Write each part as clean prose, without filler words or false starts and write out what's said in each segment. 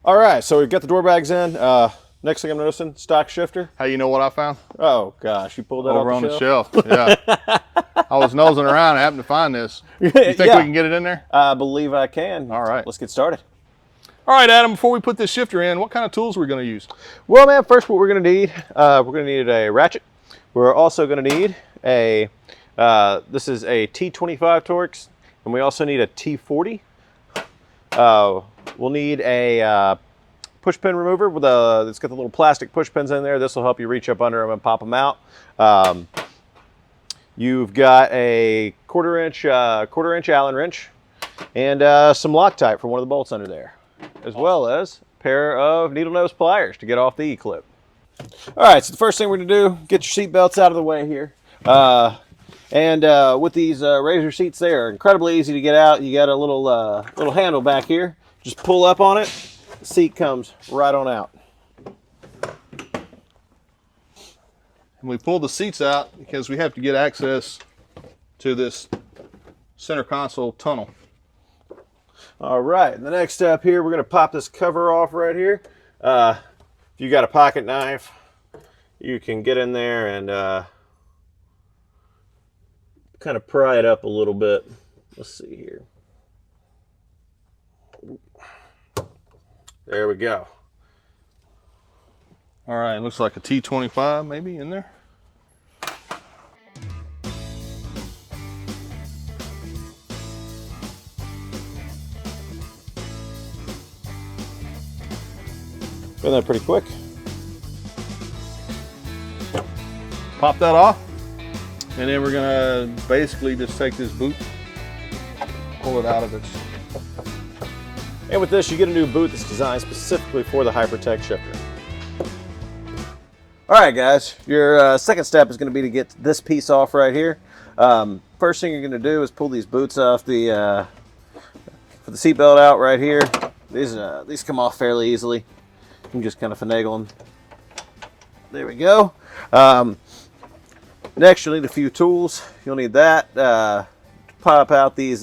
All right, so we've got the door bags in. Next thing I'm noticing, stock shifter. How you know what I found? Oh gosh, you pulled that Over off on the shelf. Yeah. I was nosing around. I happened to find this. You think Yeah. we can get it in there? I believe I can. All right. Let's get started. All right, Adam, before we put this shifter in, what kind of tools are we going to use? Well, man, first what we're going to need, a ratchet. We're also going to need a, this is a T25 Torx, and we also need a T40. We'll need a push pin remover with it's got the little plastic push pins in there. This will help you reach up under them and pop them out. You've got a quarter inch Allen wrench and some Loctite for one of the bolts under there, as well as a pair of needle nose pliers to get off the E-clip. All right, so the first thing we're gonna do, get your seat belts out of the way here. With these RZR seats, they are incredibly easy to get out. You got a little handle back here. Just pull up on it, the seat comes right on out. And we pull the seats out because we have to get access to this center console tunnel. All right, the next step here, we're gonna pop this cover off right here. If you got a pocket knife, you can get in there and kind of pry it up a little bit. Let's see here. There we go. All right, looks like a T25 maybe in there. Done that pretty quick. Pop that off, and then we're gonna basically just take this boot, pull it out of its. And with this, you get a new boot that's designed specifically for the Hypertech shifter. All right, guys, your second step is going to be to get this piece off right here. First thing you're going to do is pull these boots off for the seatbelt out right here. These come off fairly easily. You can just kind of finagle them. There we go. Next, you'll need a few tools. You'll need that to pop out these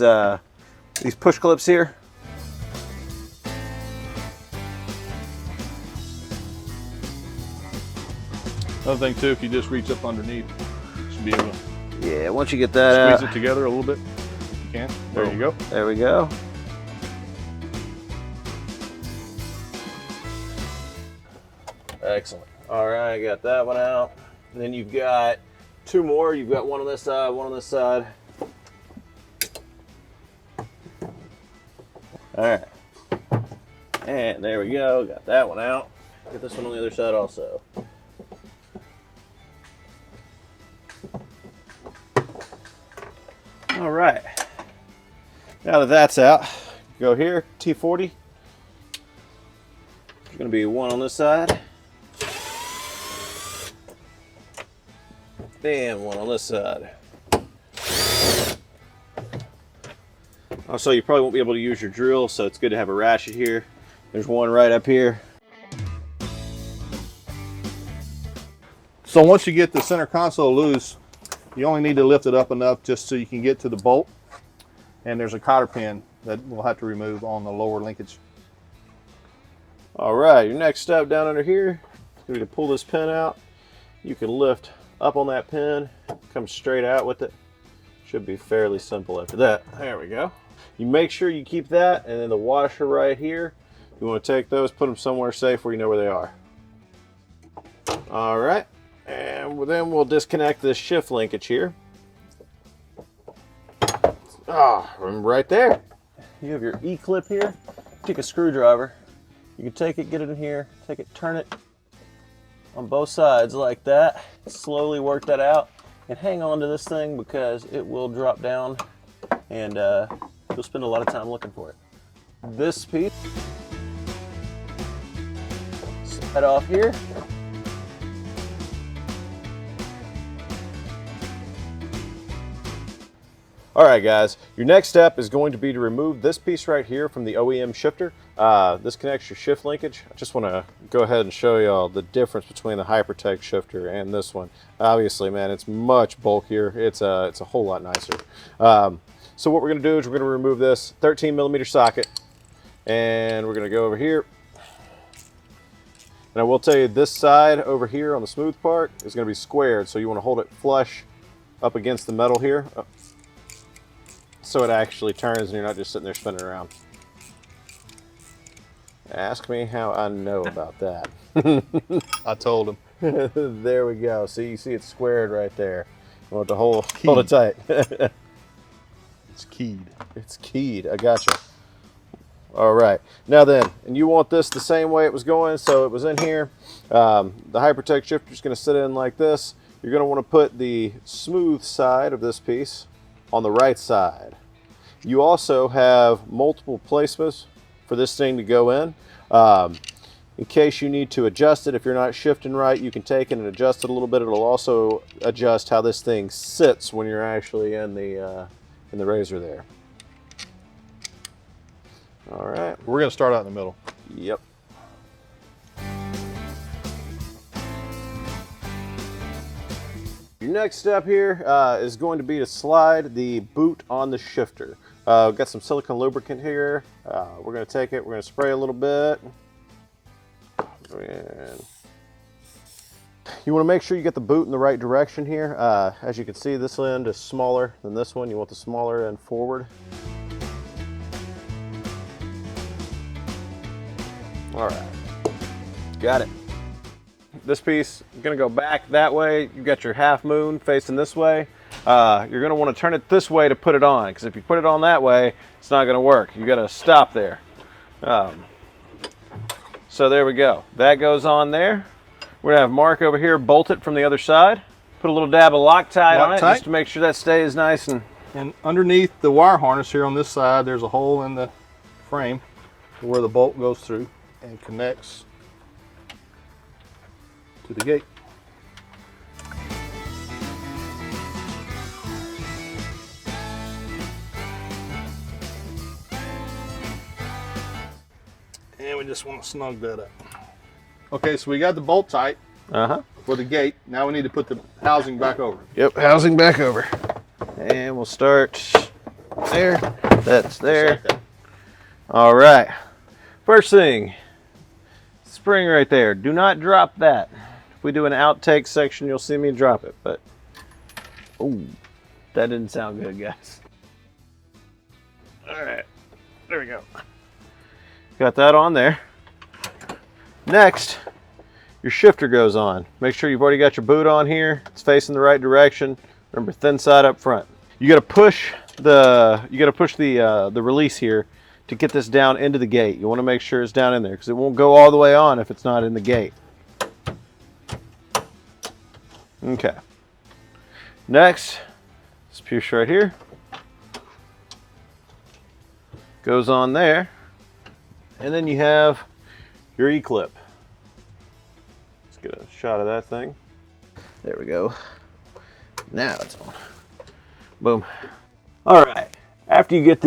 push clips here. Another thing too, if you just reach up underneath, you should be able to. Yeah, once you get that squeeze it together a little bit. You can. There you go. There we go. Excellent. All right, got that one out. And then you've got two more. You've got one on this side, one on this side. All right. And there we go. Got that one out. Get this one on the other side also. All right. Now that that's out, go here, T40. There's going to be one on this side. And one on this side. Also, you probably won't be able to use your drill, so it's good to have a ratchet here. There's one right up here. So once you get the center console loose, you only need to lift it up enough just so you can get to the bolt. And there's a cotter pin that we'll have to remove on the lower linkage. All right, your next step down under here is going to be to pull this pin out. You can lift up on that pin, come straight out with it. Should be fairly simple after that. There we go. You make sure you keep that, and then the washer right here. You want to take those, put them somewhere safe where you know where they are. All right, and then we'll disconnect this shift linkage here. Right there. You have your E-clip here. Take a screwdriver. You can take it, get it in here, take it, turn it on both sides like that. Slowly work that out and hang on to this thing because it will drop down and you'll spend a lot of time looking for it. This piece, slide off here. All right, guys, your next step is going to be to remove this piece right here from the OEM shifter. This connects your shift linkage. I just want to go ahead and show y'all the difference between the Hypertech shifter and this one. Obviously, man, it's much bulkier. It's a whole lot nicer. So what we're going to do is we're going to remove this 13mm socket, and we're going to go over here, And I will tell you, this side over here on the smooth part is going to be squared, so you want to hold it flush up against the metal here, so it actually turns and you're not just sitting there spinning around. Ask me how I know about that. I told him. There we go. See, you see it's squared right there. You want to hold it tight. It's keyed. It's keyed. I gotcha. All right. Now then, and you want this the same way it was going, so it was in here. The Hypertech shifter is going to sit in like this. You're going to want to put the smooth side of this piece on the right side. You also have multiple placements for this thing to go in. In case you need to adjust it, if you're not shifting right, you can take it and adjust it a little bit. It'll also adjust how this thing sits when you're actually in the RZR there. All right. We're going to start out in the middle. Yep. Your next step here is going to be to slide the boot on the shifter. We've got some silicone lubricant here. We're going to take it, we're going to spray a little bit. And you want to make sure you get the boot in the right direction here. As you can see, this end is smaller than this one. You want the smaller end forward. All right, got it. This piece is going to go back that way. You've got your half moon facing this way. You're going to want to turn it this way to put it on, because if you put it on that way, it's not going to work. You got to stop there. So there we go. That goes on there. We're going to have Mark over here bolt it from the other side. Put a little dab of Loctite on it just to make sure that stays nice. And underneath the wire harness here on this side, there's a hole in the frame where the bolt goes through and connects to the gate. And we just want to snug that up. Okay, so we got the bolt tight for the gate. Now we need to put the housing back over. Yep, housing back over. And we'll start there. That's there. Like that. All right. First thing, spring right there. Do not drop that. If we do an outtake section, you'll see me drop it, but oh, that didn't sound good, guys. All right, there we go. Got that on there. Next, your shifter goes on. Make sure you've already got your boot on here. It's facing the right direction. Remember, thin side up front. You got to push the release here to get this down into the gate. You want to make sure it's down in there because it won't go all the way on if it's not in the gate. Okay. Next, this piece right here goes on there. And then you have your E-clip. Let's get a shot of that thing. There we go. Now it's on. Boom. All right. After you get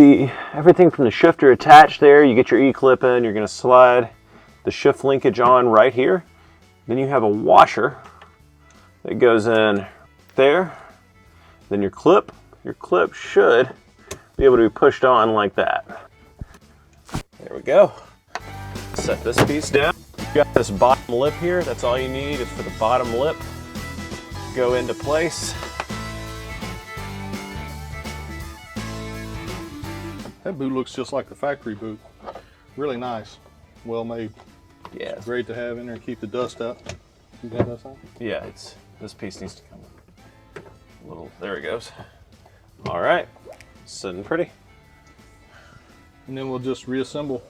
everything from the shifter attached there, you get your E-clip in, you're going to slide the shift linkage on right here. Then you have a washer that goes in there. Then your clip should be able to be pushed on like that. There we go. Set this piece down. You've got this bottom lip here. That's all you need is for the bottom lip to go into place. That boot looks just like the factory boot. Really nice. Well made. Yeah. Great to have in there and keep the dust out. You got that on? Yeah, this piece needs to come a little. There it goes. All right. Sitting pretty. And then we'll just reassemble.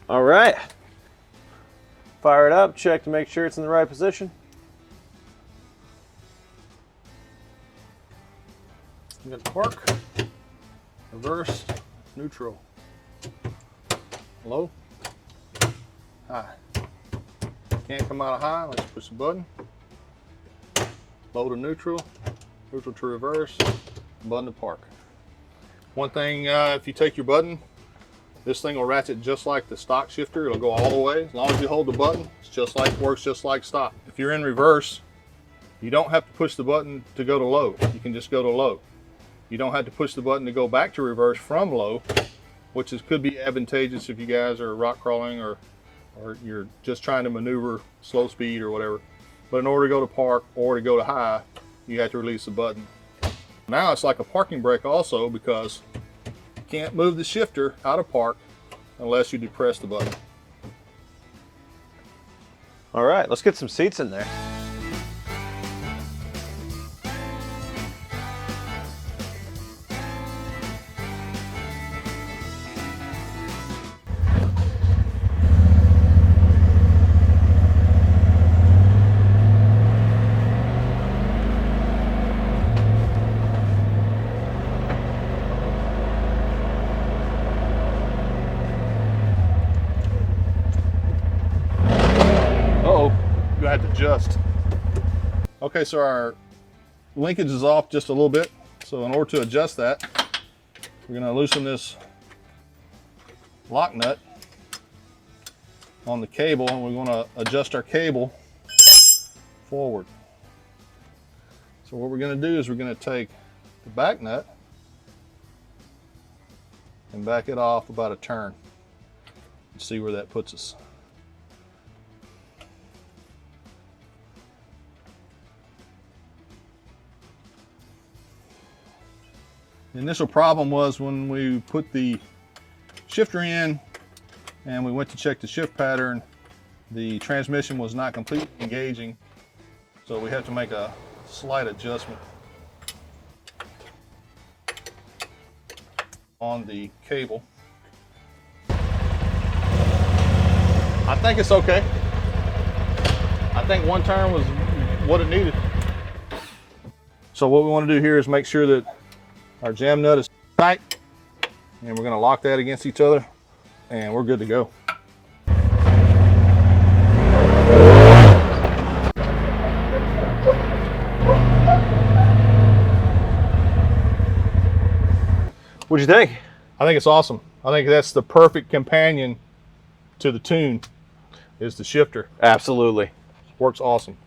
All right. Fire it up, check to make sure it's in the right position. You got park, reverse, neutral, low, high. Can't come out of high, let's push the button. Low to neutral, neutral to reverse, button to park. One thing, if you take your button, this thing will ratchet just like the stock shifter. It'll go all the way. As long as you hold the button, it's just like, works just like stock. If you're in reverse, you don't have to push the button to go to low. You can just go to low. You don't have to push the button to go back to reverse from low, which could be advantageous if you guys are rock crawling or you're just trying to maneuver slow speed or whatever. But in order to go to park or to go to high, you have to release the button. Now it's like a parking brake also, because you can't move the shifter out of park unless you depress the button. All right, let's get some seats in there. You have to adjust. Okay, so our linkage is off just a little bit. So in order to adjust that, we're going to loosen this lock nut on the cable, and we're going to adjust our cable forward. So what we're going to do is we're going to take the back nut and back it off about a turn and see where that puts us. The initial problem was when we put the shifter in and we went to check the shift pattern, the transmission was not completely engaging, so we had to make a slight adjustment on the cable. I think it's okay. I think one turn was what it needed. So what we want to do here is make sure that our jam nut is tight, and we're going to lock that against each other, and we're good to go. What'd you think? I think it's awesome. I think that's the perfect companion to the tune, is the shifter. Absolutely. Works awesome.